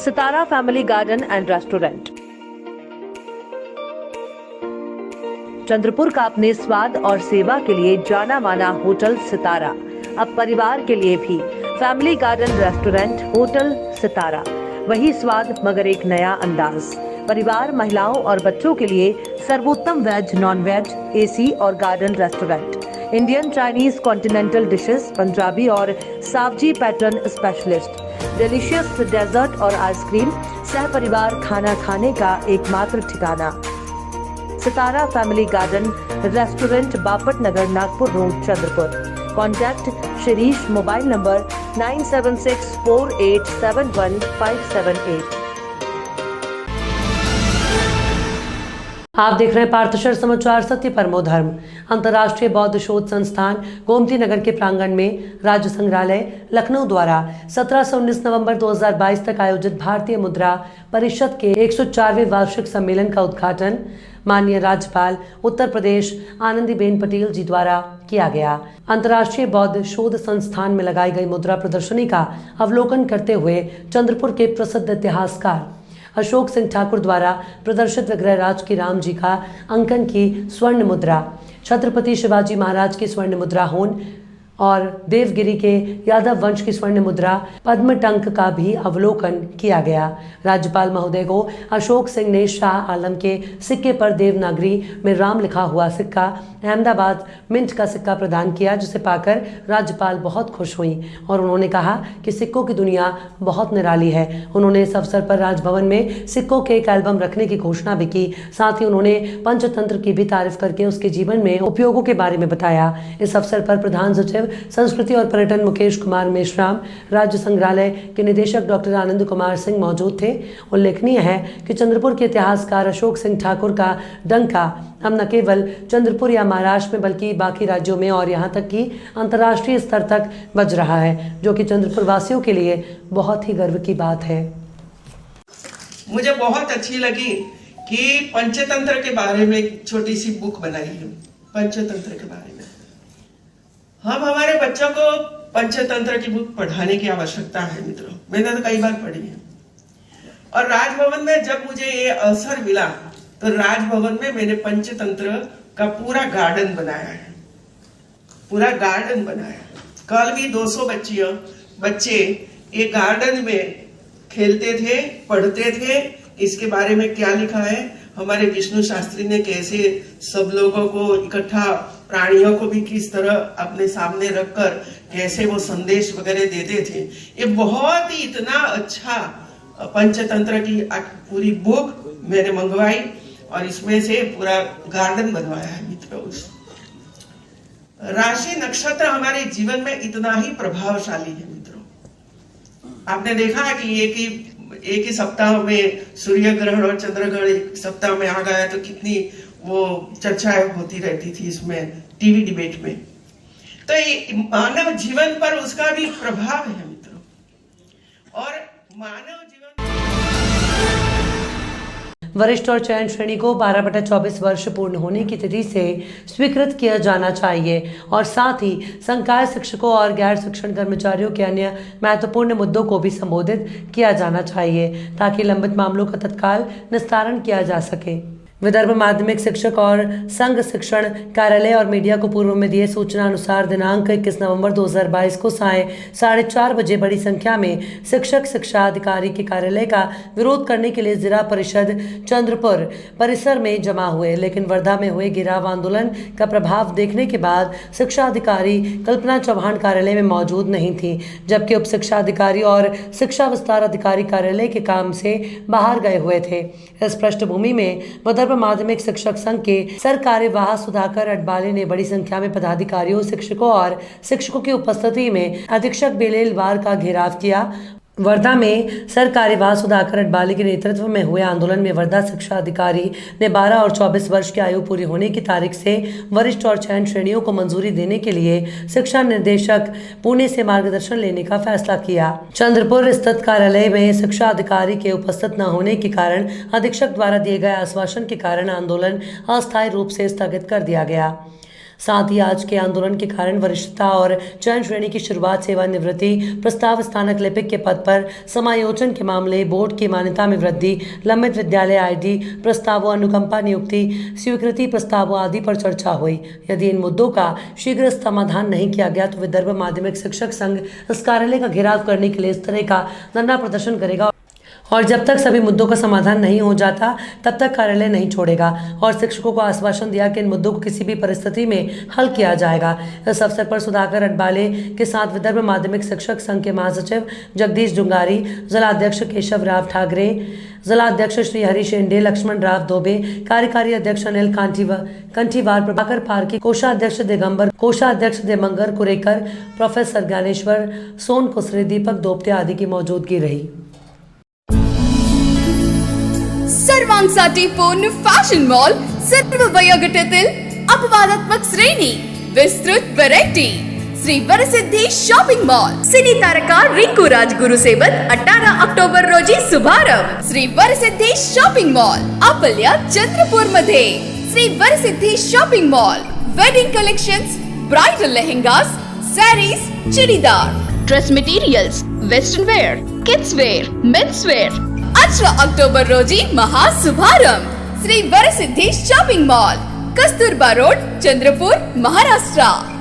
Sitara family garden and restaurant. Chandrapur का अपने स्वाद और सेवा के लिए जाना माना होटल सितारा अब परिवार के लिए भी फैमिली गार्डन रेस्टोरेंट होटल सितारा, वही स्वाद मगर एक नया अंदाज। परिवार, महिलाओं और बच्चों के लिए सर्वोत्तम वेज, नॉन वेज, एसी और garden restaurant. Indian, Chinese, continental dishes, Punjabi और Saoji pattern specialist, delicious dessert और आइसक्रीम, सह परिवार खाना खाने का एकमात्र ठिकाना। Sitara family garden restaurant, Bapat Nagar, Nagpur road, Chandrapur. Contact Shirish, mobile number 9764871578। आप देख रहे हैं पार्थशर समाचार, सत्य परमो धर्म। अंतर्राष्ट्रीय बौद्ध शोध संस्थान गोमती नगर के प्रांगण में राज्य संग्रहालय लखनऊ द्वारा 17 से 19 नवंबर 2022 तक आयोजित भारतीय मुद्रा परिषद के 104वें वार्षिक सम्मेलन का उद्घाटन माननीय राज्यपाल उत्तर प्रदेश आनंदीबेन पटेल जी द्वारा किया गया। अंतर्राष्ट्रीय बौद्ध शोध संस्थान में लगाई गई मुद्रा प्रदर्शनी का अवलोकन करते हुए चंद्रपुर के प्रसिद्ध इतिहासकार अशोक सिंह ठाकुर द्वारा प्रदर्शित विग्रहराज की राम जी का अंकन की स्वर्ण मुद्रा, छत्रपति शिवाजी महाराज की स्वर्ण मुद्रा होन और देवगिरी के यादव वंश की स्वर्ण मुद्रा पद्म टंक का भी अवलोकन किया गया। राज्यपाल महोदय को अशोक सिंह ने शाह आलम के सिक्के पर देवनागरी में राम लिखा हुआ सिक्का, अहमदाबाद मिंट का सिक्का प्रदान किया, जिसे पाकर राज्यपाल बहुत खुश हुई और उन्होंने कहा कि सिक्कों की दुनिया बहुत निराली है। उन्होंने इस अवसर पर राजभवन में सिक्कों के एक एल्बम रखने की घोषणा भी की। साथ ही उन्होंने पंचतंत्र की भी तारीफ करके उसके जीवन में उपयोगों के बारे में बताया। इस अवसर पर प्रधान सचिव संस्कृति और पर्यटन मुकेश कुमार मेश्राम, राज्य संग्रहालय के निदेशक डॉक्टर आनंद कुमार सिंह मौजूद थे। उल्लेखनीय है कि चंद्रपुर के इतिहासकार अशोक सिंह ठाकुर का डंका अब न केवल चंद्रपुर या महाराष्ट्र में बल्कि बाकी राज्यों में और यहाँ तक कि अंतर्राष्ट्रीय स्तर तक बज रहा है, जो कि चंद्रपुर वासियों के लिए बहुत ही गर्व की बात है। मुझे बहुत अच्छी लगी कि पंचतंत्र के बारे में एक छोटी सी बुक बनाई है। पंचतंत्र के बारे में हम हमारे बच्चों को पंचतंत्र की बुक पढ़ाने की आवश्यकता है मित्रों। मैंने तो कई बार पढ़ी है और राजभवन में जब मुझे ये अवसर मिला तो राजभवन में मैंने पंचतंत्र का पूरा गार्डन बनाया है। पूरा गार्डन बनाया। कल भी 200 बच्चे ये गार्डन में खेलते थे, पढ़ते थे। इसके बारे में क्या लिखा है, हमारे विष्णु शास्त्री ने कैसे सब लोगों को इकट्ठा, प्राणियों को भी किस तरह अपने सामने रखकर कैसे वो संदेश वगैरह देते थे। ये बहुत ही इतना अच्छा पंचतंत्र की पूरी बुक मैंने मंगवाई और इसमें से पूरा गार्डन बनवाया है मित्रों। राशि नक्षत्र हमारे जीवन में इतना ही प्रभावशाली है मित्रों। आपने देखा है कि एक ही सप्ताह में सूर्य ग्रहण और चंद्र ग्रहण एक सप्ताह में आ गया तो कितनी वो चर्चाएं होती रहती थी इसमें, टीवी डिबेट में। तो ये मानव जीवन पर उसका भी प्रभाव है मित्रों। और मानव जीवन वरिष्ठ और चयन श्रेणी को 12/24 वर्ष पूर्ण होने की तिथि से स्वीकृत किया जाना चाहिए और साथ ही संकाय शिक्षकों और गैर शिक्षण कर्मचारियों के अन्य महत्वपूर्ण मुद्दों को भी संबोधित किया जाना चाहिए ताकि लंबित मामलों का तत्काल निस्तारण किया जा सके। विदर्भ माध्यमिक शिक्षक और संघ शिक्षण कार्यालय और मीडिया को पूर्व में दिए सूचना अनुसार दिनांक 21 नवंबर 2022 को साय 4:30 बजे बड़ी संख्या में शिक्षक शिक्षा अधिकारी के कार्यालय का विरोध करने के लिए जिला परिषद चंद्रपुर परिसर में जमा हुए, लेकिन वर्धा में हुए गिराव आंदोलन का प्रभाव देखने के बाद शिक्षा अधिकारी कल्पना चौहान कार्यालय में मौजूद नहीं थी, जबकि उप शिक्षा अधिकारी और शिक्षा विस्तार अधिकारी कार्यालय के काम से बाहर गए हुए थे। इस पृष्ठभूमि में विदर्भ माध्यमिक शिक्षक संघ के सरकार्यवाह सुधाकर अडबाले ने बड़ी संख्या में पदाधिकारियों, शिक्षकों और शिक्षकों की उपस्थिति में अधीक्षक बेलेलवार का घेराव किया। वर्धा में सरकार्यवाह सुधाकर अडबाले के नेतृत्व में हुए आंदोलन में वर्धा शिक्षा अधिकारी ने 12 और 24 वर्ष की आयु पूरी होने की तारीख से वरिष्ठ और चयन श्रेणियों को मंजूरी देने के लिए शिक्षा निर्देशक पुणे से मार्गदर्शन लेने का फैसला किया। चंद्रपुर स्थित कार्यालय में शिक्षा अधिकारी के उपस्थित न होने के कारण अधीक्षक द्वारा दिए गए आश्वासन के कारण आंदोलन अस्थायी रूप से स्थगित कर दिया गया। साथ ही आज के आंदोलन के कारण वरिष्ठता और चयन श्रेणी की शुरुआत, सेवानिवृत्ति प्रस्ताव, स्थानक लिपिक के पद पर समायोजन के मामले, बोर्ड की मान्यता में वृद्धि, लंबित विद्यालय आईडी प्रस्तावों, अनुकंपा नियुक्ति, स्वीकृति प्रस्तावों आदि पर चर्चा हुई। यदि इन मुद्दों का शीघ्र समाधान नहीं किया गया तो विदर्भ माध्यमिक शिक्षक संघ इस कार्यालय का घेराव करने के लिए इस तरह का धरना प्रदर्शन करेगा और जब तक सभी मुद्दों का समाधान नहीं हो जाता तब तक कार्यालय नहीं छोड़ेगा। और शिक्षकों को आश्वासन दिया कि इन मुद्दों को किसी भी परिस्थिति में हल किया जाएगा। इस अवसर पर सुधाकर अडबाले के साथ विदर्भ माध्यमिक शिक्षक संघ के महासचिव जगदीश जुंगारी, जिलाध्यक्ष केशव राव ठाकरे, जिलाध्यक्ष श्री हरि शेंडे, लक्ष्मण राव दोबे, कार्यकारी अध्यक्ष अनिल कंठीवार, प्रभाकर पारकी, कोषाध्यक्ष दिगंबर, कोषाध्यक्ष देमंगर कुरेकर, प्रोफेसर ज्ञानेश्वर सोन कुसरे, दीपक दोपटे आदि की मौजूदगी रही। सर्वांसाठी पूर्ण फॅशन मॉल, सर्व वयोगटातील अपवादात्मक श्रेणी, विस्तृत variety, Shri Varsiddhi shopping mall, सिनी तारका रिंकू राजगुरु सोबत 18 ऑक्टोबर रोजी शुभारंभ। श्री वरसिद्धी शॉपिंग मॉल आपल्या चंद्रपूर मध्ये। Shri Varsiddhi shopping mall, wedding collections, bridal lehengas, saris, churidar, dress materials, western wear, kids wear, men's wear. 18 October रोजी महाशुभारंभ। Shri Varsiddhi shopping mall, Kasturba road, Chandrapur, Maharashtra.